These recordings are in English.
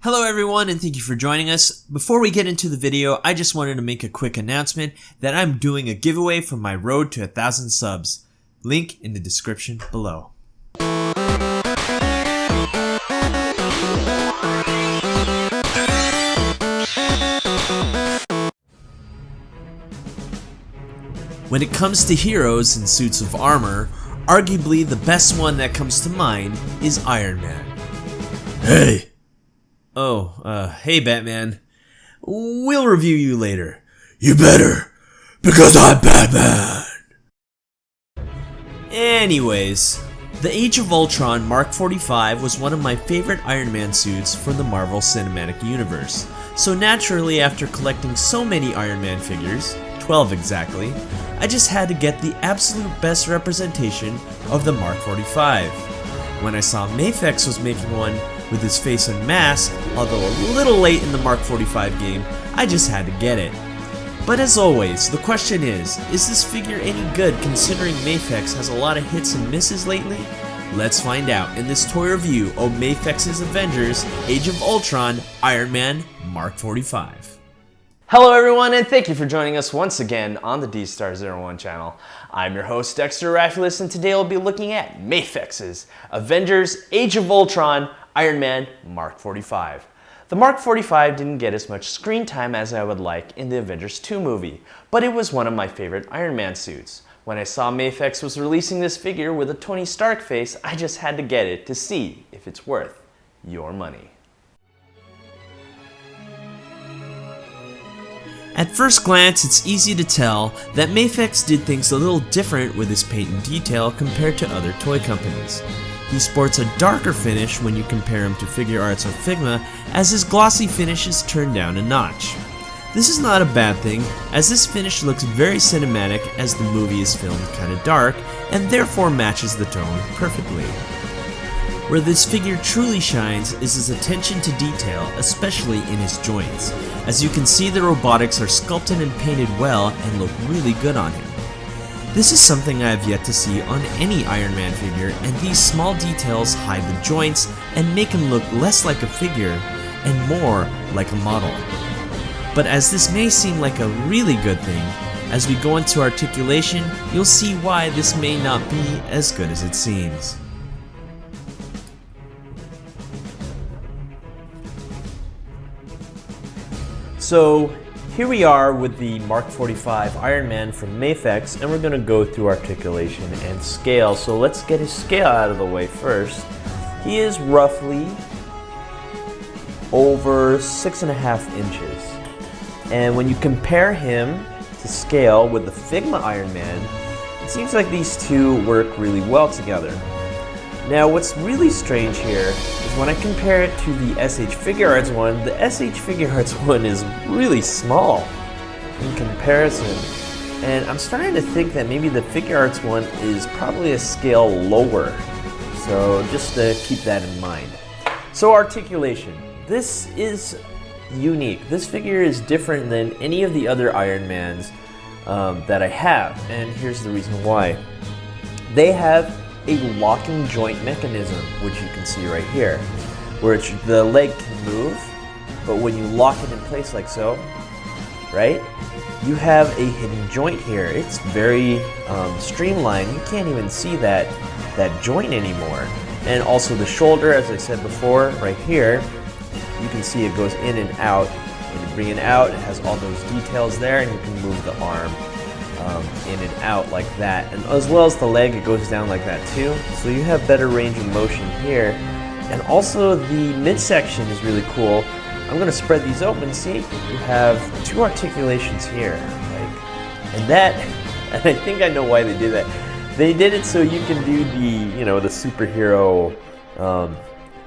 Hello everyone and thank you for joining us. Before we get into the video, I just wanted to make a quick announcement that I'm doing a giveaway for my road to 1,000 subs. Link in the description below. When it comes to heroes in suits of armor, arguably the best one that comes to mind is Iron Man. Hey! Hey Batman. We'll review you later. You better, because I'm Batman! Anyways, the Age of Ultron Mark 45 was one of my favorite Iron Man suits from the Marvel Cinematic Universe. So naturally, after collecting so many Iron Man figures, 12 exactly, I just had to get the absolute best representation of the Mark 45. When I saw Mafex was making one with his face unmasked, although a little late in the Mark 45 game, I just had to get it. But as always, the question is this figure any good considering Mafex has a lot of hits and misses lately? Let's find out in this toy review of Mafex's Avengers Age of Ultron Iron Man Mark 45. Hello everyone and thank you for joining us once again on the D-Star01 channel. I'm your host Dexter Arafiles and today we'll be looking at Mafex's Avengers Age of Ultron Iron Man Mark 45. The Mark 45 didn't get as much screen time as I would like in the Avengers 2 movie, but it was one of my favorite Iron Man suits. When I saw Mafex was releasing this figure with a Tony Stark face, I just had to get it to see if it's worth your money. At first glance, it's easy to tell that Mafex did things a little different with his paint and detail compared to other toy companies. He sports a darker finish when you compare him to Figure Arts or Figma, as his glossy finish is turned down a notch. This is not a bad thing, as this finish looks very cinematic as the movie is filmed kinda dark, and therefore matches the tone perfectly. Where this figure truly shines is his attention to detail, especially in his joints. As you can see, the robotics are sculpted and painted well and look really good on him. This is something I have yet to see on any Iron Man figure, and these small details hide the joints and make him look less like a figure and more like a model. But as this may seem like a really good thing, as we go into articulation, you'll see why this may not be as good as it seems. So here we are with the Mark 45 Iron Man from Mafex, and we're going to go through articulation and scale. So let's get his scale out of the way first. He is roughly over 6.5 inches. And when you compare him to scale with the Figma Iron Man, it seems like these two work really well together. Now what's really strange here is when I compare it to the SH Figure Arts one, the SH Figure Arts one is really small in comparison. And I'm starting to think that maybe the Figure Arts one is probably a scale lower. So just to keep that in mind. So articulation. This is unique. This figure is different than any of the other Iron Mans that I have. And here's the reason why. They have a locking joint mechanism, which you can see right here, where the leg can move, but when you lock it in place like so, right, you have a hidden joint here. It's very streamlined. You can't even see that joint anymore. And also the shoulder, as I said before, right here, you can see it goes in and out. When you bring it out, it has all those details there, and you can move the arm in and out like that, and as well as the leg, it goes down like that too, so you have better range of motion here. And also the midsection is really cool. I'm going to spread these open. See, you have two articulations here, and I think I know why they did that. They did it so you can do the superhero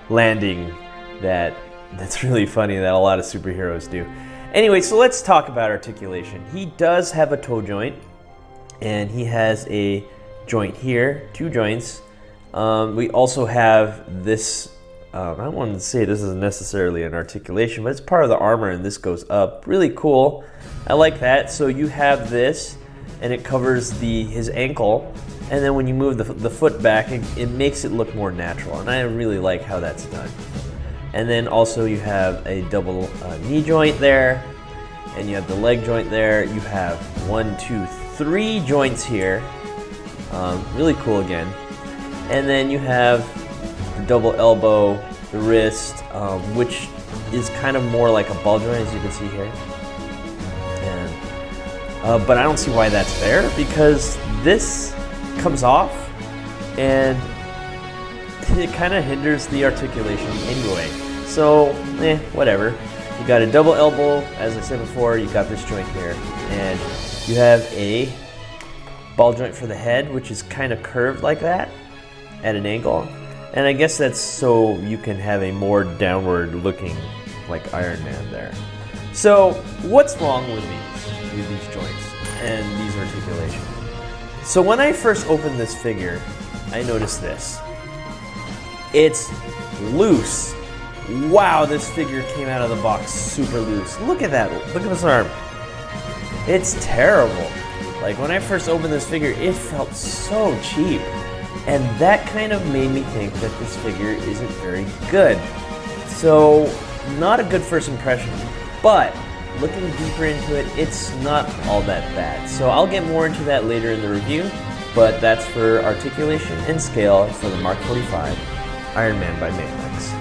landing that's really funny that a lot of superheroes do. Anyway, so let's talk about articulation. He does have a toe joint, and he has a joint here, two joints. We also have this, I don't want to say this isn't necessarily an articulation, but it's part of the armor, and this goes up. Really cool. I like that. So you have this, and it covers his ankle, and then when you move the foot back, it makes it look more natural, and I really like how that's done. And then also you have a double knee joint there, and you have the leg joint there. You have 1, 2, 3 joints here. Really cool again. And then you have the double elbow, the wrist, which is kind of more like a ball joint, as you can see here. And, but I don't see why that's there, because this comes off and it kind of hinders the articulation anyway. So, whatever. You got a double elbow, as I said before, you got this joint here. And you have a ball joint for the head, which is kind of curved like that at an angle. And I guess that's so you can have a more downward looking, like Iron Man there. So, what's wrong with these joints and these articulations? So when I first opened this figure, I noticed this. It's loose. Wow, this figure came out of the box super loose. Look at that, look at this arm. It's terrible. Like when I first opened this figure, it felt so cheap. And that kind of made me think that this figure isn't very good. So, not a good first impression, but looking deeper into it, it's not all that bad. So I'll get more into that later in the review, but that's for articulation and scale for the Mark 45 Iron Man by Mafex.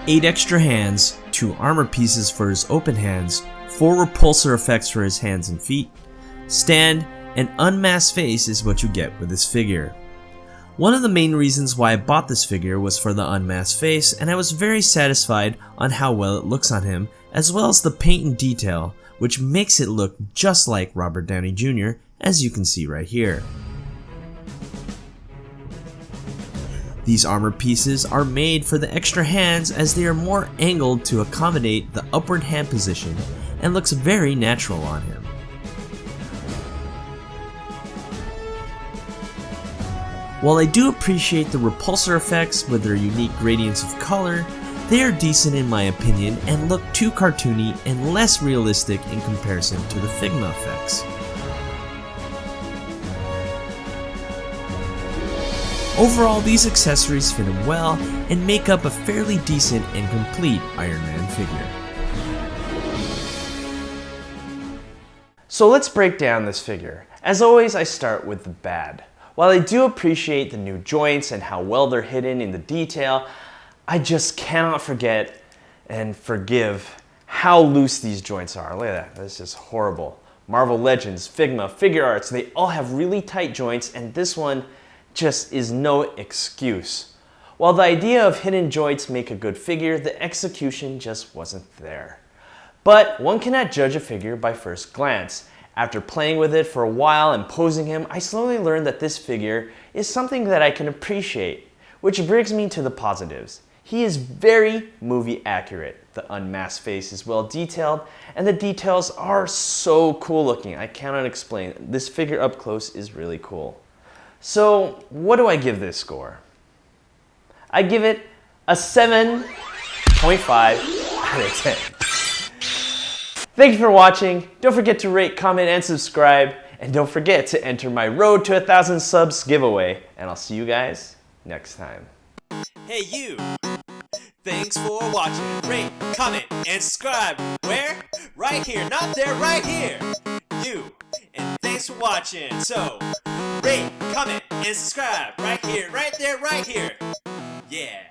8 extra hands, 2 armor pieces for his open hands, 4 repulsor effects for his hands and feet, stand, and unmasked face is what you get with this figure. One of the main reasons why I bought this figure was for the unmasked face, and I was very satisfied on how well it looks on him, as well as the paint and detail, which makes it look just like Robert Downey Jr., as you can see right here. These armor pieces are made for the extra hands as they are more angled to accommodate the upward hand position and looks very natural on him. While I do appreciate the repulsor effects with their unique gradients of color, they are decent in my opinion and look too cartoony and less realistic in comparison to the Figma effects. Overall, these accessories fit him well and make up a fairly decent and complete Iron Man figure. So let's break down this figure. As always, I start with the bad. While I do appreciate the new joints and how well they're hidden in the detail, I just cannot forget and forgive how loose these joints are. Look at that, that's just horrible. Marvel Legends, Figma, Figure Arts, they all have really tight joints, and this one just is no excuse. While the idea of hidden joints make a good figure, the execution just wasn't there. But one cannot judge a figure by first glance. After playing with it for a while and posing him, I slowly learned that this figure is something that I can appreciate, which brings me to the positives. He is very movie accurate. The unmasked face is well detailed, and the details are so cool looking. I cannot explain. This figure up close is really cool. So, what do I give this score? I give it a 7.5 out of 10. Thank you for watching. Don't forget to rate, comment, and subscribe. And don't forget to enter my Road to 1,000 Subs giveaway. And I'll see you guys next time. Hey you! Thanks for watching. Rate, comment, and subscribe. Where? Right here. Not there, right here. You. And thanks for watching. So, rate, comment, and subscribe. Right here, right there, right here. Yeah.